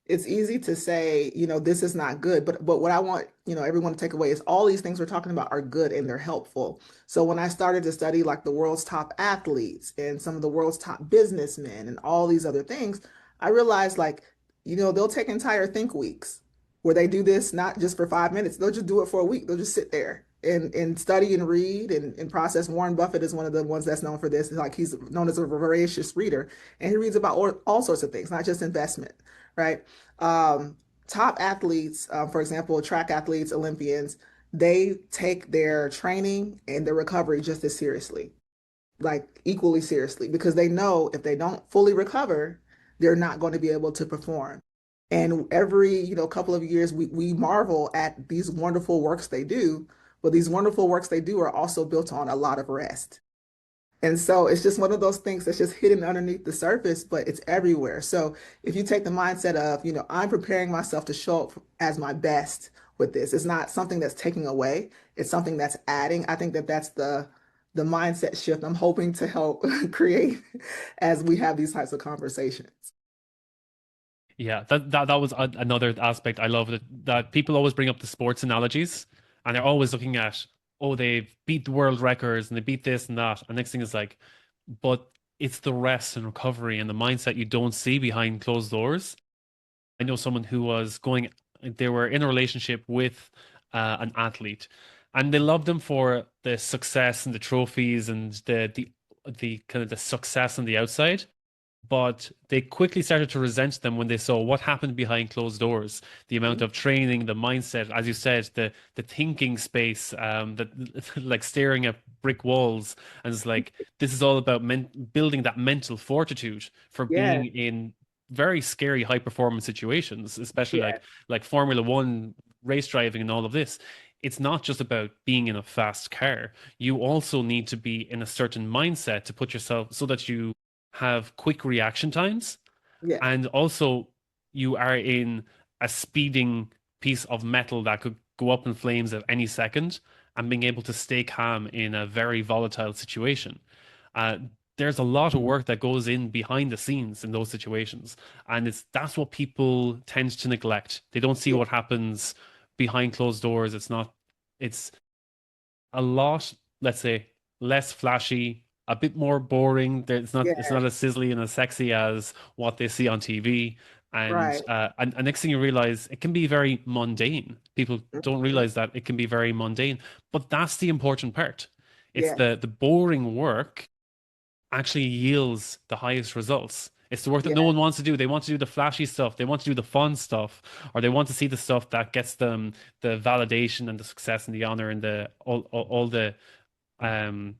it's easy to say, this is not good, but what I want, everyone to take away is all these things we're talking about are good and they're helpful. So when I started to study like the world's top athletes and some of the world's top businessmen and all these other things, I realized like, they'll take entire think weeks where they do this not just for 5 minutes, they'll just do it for a week. They'll just sit there and study and read and process. Warren Buffett is one of the ones that's known for this. Like he's known as a voracious reader and he reads about all sorts of things, not just investment, right? Um, Top athletes, for example, track athletes, Olympians, they take their training and their recovery just as seriously, like equally seriously, because they know if they don't fully recover, they're not going to be able to perform. And every, couple of years, we marvel at these wonderful works they do, but these wonderful works they do are also built on a lot of rest. And so it's just one of those things that's just hidden underneath the surface, but it's everywhere. So if you take the mindset of, I'm preparing myself to show up as my best with this, it's not something that's taking away, it's something that's adding. I think that that's the mindset shift I'm hoping to help create as we have these types of conversations. Yeah, that was another aspect I love that people always bring up the sports analogies, and they're always looking at, oh, they've beat the world records and they beat this and that, and next thing is like, but it's the rest and recovery and the mindset you don't see behind closed doors. I know someone who was going, they were in a relationship with an athlete, and they loved them for the success and the trophies and the kind of the success on the outside, but they quickly started to resent them when they saw what happened behind closed doors. The amount Mhm. of training, the mindset, as you said, the thinking space, that like staring at brick walls, and it's like this is all about building that mental fortitude for Yes, being in very scary high performance situations, especially yes, like Formula One race driving and all of this. It's not just about being in a fast car. You also need to be in a certain mindset to put yourself so that you have quick reaction times, yes, and also you are in a speeding piece of metal that could go up in flames at any second, and being able to stay calm in a very volatile situation. Uh, there's a lot of work that goes in behind the scenes in those situations, and that's what people tend to neglect. They don't see yes, what happens behind closed doors. It's a lot, let's say, less flashy, a bit more boring. It's yes, not as sizzly and as sexy as what they see on TV. right. And next thing you realize, it can be very mundane. People don't Mhm. realize that it can be very mundane, but that's the important part. It's Yes, the boring work actually yields the highest results. It's the work that no yes, one wants to do. They want to do the flashy stuff. They want to do the fun stuff, or they want to see the stuff that gets them the validation and the success and the honor and the um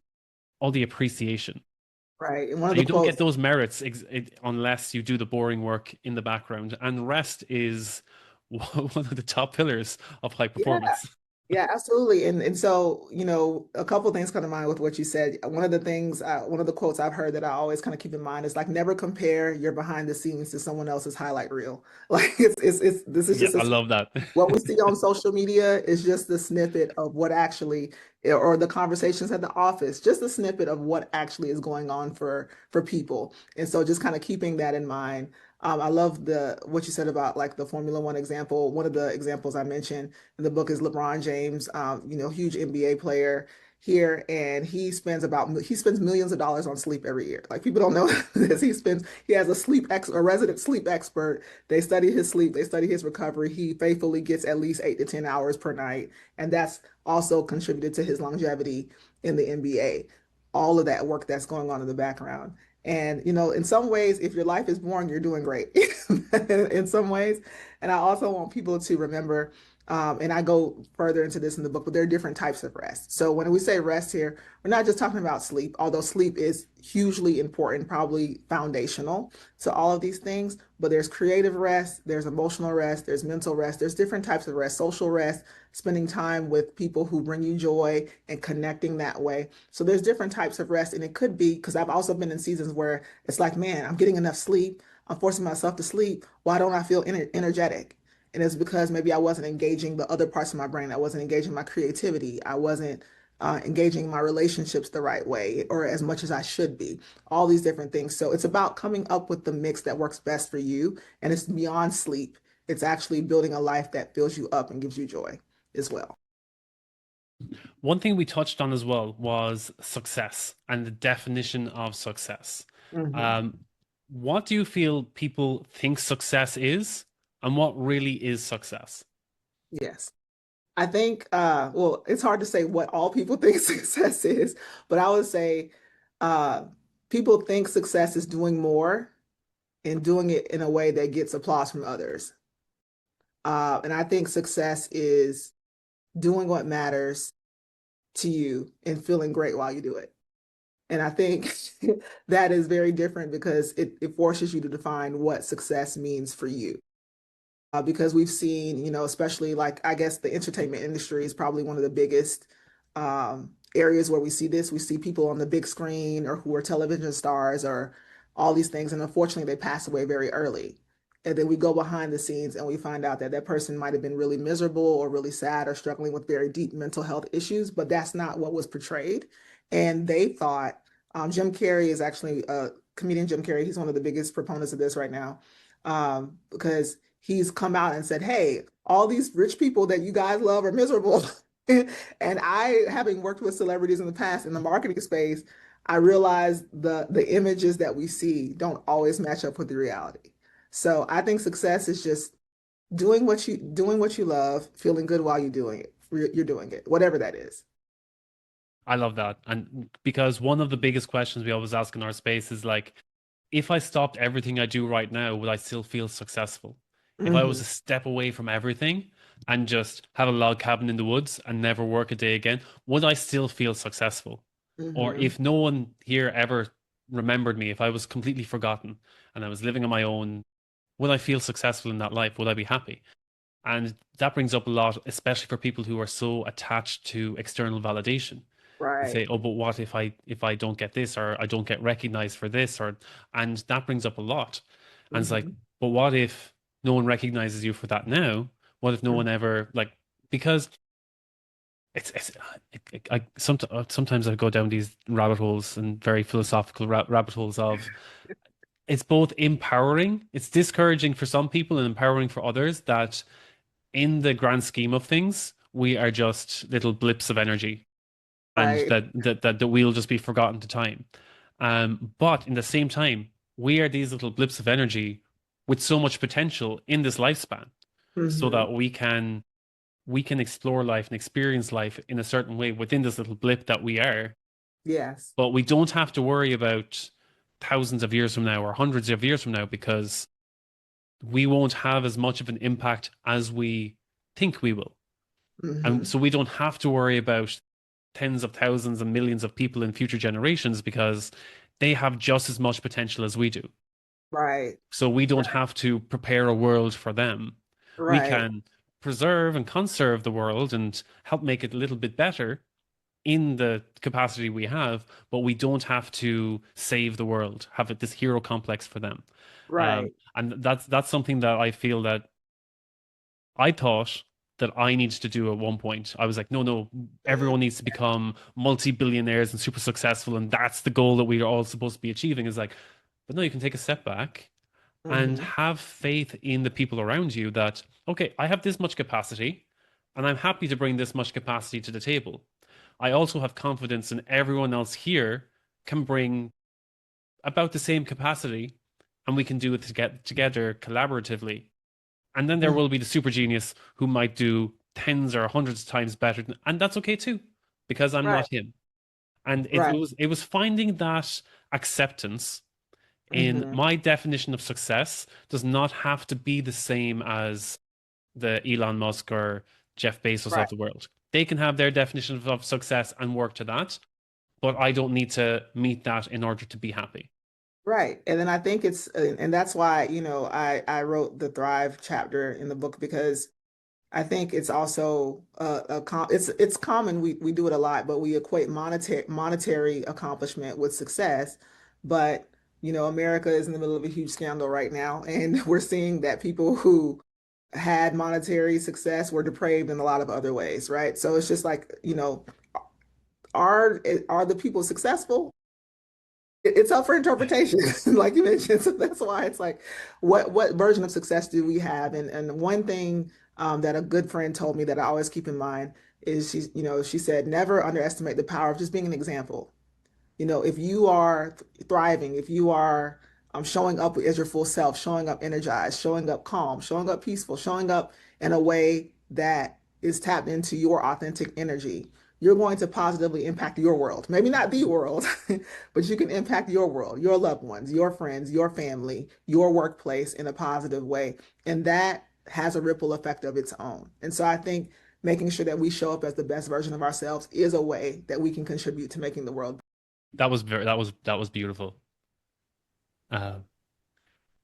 all the appreciation. right. And one of And the you don't get quotes, those merits unless you do the boring work in the background. And rest is one of the top pillars of high yeah, performance. yeah, absolutely. And so, a couple of things come to mind with what you said. One of the things, one of the quotes I've heard that I always kind of keep in mind is like, never compare your behind the scenes to someone else's highlight reel. Like this is Yeah, just I a love that. what we see on social media is just the snippet of what actually, or the conversations at the office, just a snippet of what actually is going on for people. And so just kind of keeping that in mind. I love the what you said about like the Formula One example. One of the examples I mentioned in the book is LeBron James, huge NBA player. here, and he spends millions of dollars on sleep every year. Like people don't know this. He has a resident sleep expert. They study his sleep, they study his recovery. He faithfully gets at least 8 to 10 hours per night, and that's also contributed to his longevity in the NBA. All of that work that's going on in the background. And in some ways, if your life is boring, you're doing great. In some ways. And I also want people to remember, and I go further into this in the book, but there are different types of rest. So when we say rest here, we're not just talking about sleep, although sleep is hugely important, probably foundational to all of these things. But there's creative rest, there's emotional rest, there's mental rest, there's different types of rest, social rest, spending time with people who bring you joy and connecting that way. So there's different types of rest. And it could be because I've also been in seasons where it's like, man, I'm getting enough sleep. I'm forcing myself to sleep. Why don't I feel energetic? And it's because maybe I wasn't engaging the other parts of my brain. I wasn't engaging my creativity. I wasn't engaging my relationships the right way or as much as I should be. All these different things. So it's about coming up with the mix that works best for you. And it's beyond sleep. It's actually building a life that fills you up and gives you joy as well. One thing we touched on as well was success and the definition of success. Hmm. Um, what do you feel people think success is, and what really is success? Yes. I think, well, it's hard to say what all people think success is, but I would say uh, people think success is doing more and doing it in a way that gets applause from others. And I think success is doing what matters to you and feeling great while you do it. And I think that is very different because it forces you to define what success means for you. Because we've seen, especially like I guess the entertainment industry is probably one of the biggest areas where we see this. We see people on the big screen or who are television stars or all these things, and unfortunately, they pass away very early. And then we go behind the scenes and we find out that that person might have been really miserable or really sad or struggling with very deep mental health issues, but that's not what was portrayed. And they thought Jim Carrey is actually comedian Jim Carrey. He's one of the biggest proponents of this right now because he's come out and said, hey, all these rich people that you guys love are miserable. And I, having worked with celebrities in the past in the marketing space, I realized the images that we see don't always match up with the reality. So I think success is just doing what you love, feeling good while you're doing it. You're doing it, whatever that is. I love that. And because one of the biggest questions we always ask in our space is like, if I stopped everything I do right now, would I still feel successful? If I was Hmm. to step away from everything and just have a log cabin in the woods and never work a day again, would I still feel successful? Or Hmm. if no one here ever remembered me, if I was completely forgotten and I was living on my own, would I feel successful in that life? Would I be happy? And that brings up a lot, especially for people who are so attached to external validation. They Right. say, "Oh, but what if I don't get this or I don't get recognized for this?" Or and that brings up a lot. And it's like, Hmm. but what if no one recognizes you for that now? What if no one ever like because sometimes I go down these rabbit holes and very philosophical rabbit holes of it's both empowering, it's discouraging for some people and empowering for others that in the grand scheme of things, we are just little blips of energy and Right. that we'll just be forgotten to time. But in the same time, we are these little blips of energy with so much potential in this lifespan, so Hmm. that we can explore life and experience life in a certain way within this little blip that we are. Yes. But we don't have to worry about thousands of years from now or hundreds of years from now because we won't have as much of an impact as we think we will. And Hmm. so we don't have to worry about tens of thousands and millions of people in future generations because they have just as much potential as we do. Right. So we don't Right. have to prepare a world for them. We Right. can preserve and conserve the world and help make it a little bit better in the capacity we have, but we don't have to save the world, have it this hero complex for them. Right. And that's something that I feel that I thought that I needed to do at one point. I was like, no, no, everyone needs to become multi-billionaires and super successful, and that's the goal that we are all supposed to be achieving. Is like, but no, you can take a step back and Hmm. have faith in the people around you that, okay, I have this much capacity, and I'm happy to bring this much capacity to the table. I also have confidence in everyone else here can bring about the same capacity and we can do it together collaboratively. And then there Mhm. will be the super genius who might do tens or hundreds of times better, and that's okay too, because I'm Right, not him. And right. it was finding that acceptance in Hmm. my definition of success does not have to be the same as the Elon Musk or Jeff Bezos Right, of the world. They can have their definition of success and work to that, but I don't need to meet that in order to be happy. right. And then I think and that's why, I wrote the Thrive chapter in the book because I think it's also it's common we do it a lot, but we equate monetary accomplishment with success. But America is in the middle of a huge scandal right now, and we're seeing that people who had monetary success were depraved in a lot of other ways, right? So it's just like, are the people successful? It's up for interpretation, like you mentioned. So that's why it's like, what version of success do we have? And one thing that a good friend told me that I always keep in mind is she said, never underestimate the power of just being an example. If you are thriving, if you are showing up as your full self, showing up energized, showing up calm, showing up peaceful, showing up in a way that is tapped into your authentic energy, you're going to positively impact your world. Maybe not the world, but you can impact your world, your loved ones, your friends, your family, your workplace in a positive way. And that has a ripple effect of its own. And so I think making sure that we show up as the best version of ourselves is a way that we can contribute to making the world. That was beautiful. Uh,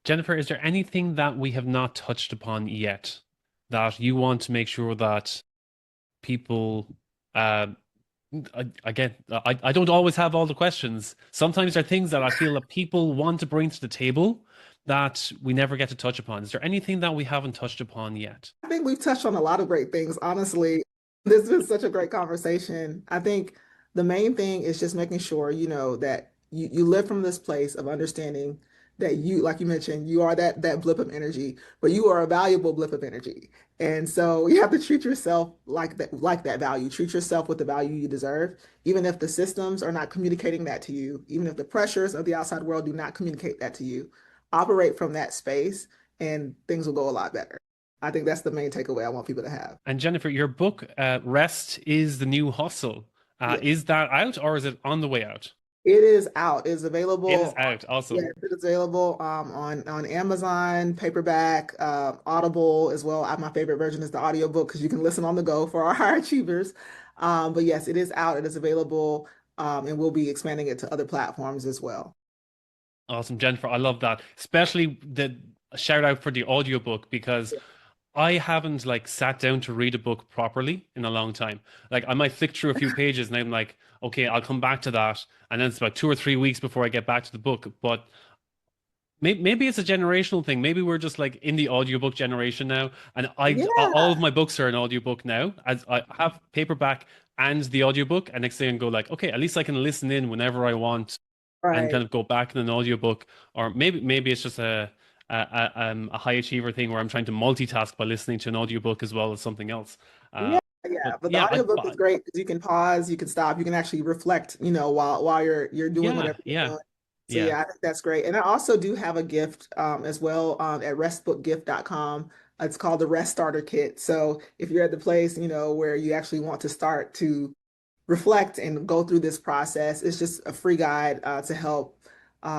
Jennifer, is there anything that we have not touched upon yet that you want to make sure that people uh, again, I don't always have all the questions. Sometimes there are things that I feel that people want to bring to the table that we never get to touch upon. Is there anything that we haven't touched upon yet? I think we've touched on a lot of great things, honestly. This has been such a great conversation. I think the main thing is just making sure, that you live from this place of understanding that you, like you mentioned, you are that blip of energy, but you are a valuable blip of energy. And so you have to treat yourself like that value. Treat yourself with the value you deserve, even if the systems are not communicating that to you, even if the pressures of the outside world do not communicate that to you. Operate from that space and things will go a lot better. I think that's the main takeaway I want people to have. And Jennifer, your book, Rest is the New Hustle. Yeah, Is that out or is it on the way out? it is out. It's It is available. out. Yeah, Awesome. it is available on Amazon, paperback, Audible as well. My favorite version is the audiobook because you can listen on the go for our high achievers. But yes, it is out. It is available, and we'll be expanding it to other platforms as well. Awesome, Jennifer. I love that. Especially the shout out for the audiobook because I haven't like sat down to read a book properly in a long time. Like I might flick through a few pages and I'm like, okay, I'll come back to that. And then it's about 2 or 3 weeks before I get back to the book. But maybe it's a generational thing. Maybe we're just like in the audiobook generation now. And all of Yeah, my books are an audiobook now. As I have paperback and the audiobook. And next thing I can go like, okay, at least I can listen in whenever I want and right. kind of go back in an audiobook. Or maybe it's just a high achiever thing where I'm trying to multitask by listening to an audiobook as well as something else. Yeah, Uh, yeah. but But the yeah, audiobook is great because you can pause, you can stop, you can actually reflect, while you're doing yeah, whatever you're yeah, doing. So yeah. yeah, I think that's great. And I also do have a gift as well at restbookgift.com. It's called the Rest Starter Kit. So if you're at the place, where you actually want to start to reflect and go through this process, it's just a free guide to help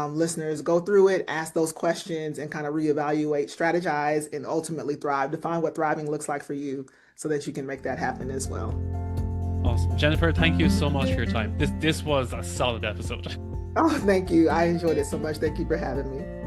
listeners go through it, ask those questions, and kind of reevaluate, strategize, and ultimately thrive. Define what thriving looks like for you so that you can make that happen as well. Awesome. Jennifer, thank you so much for your time. This was a solid episode. Oh, thank you. I enjoyed it so much. Thank you for having me.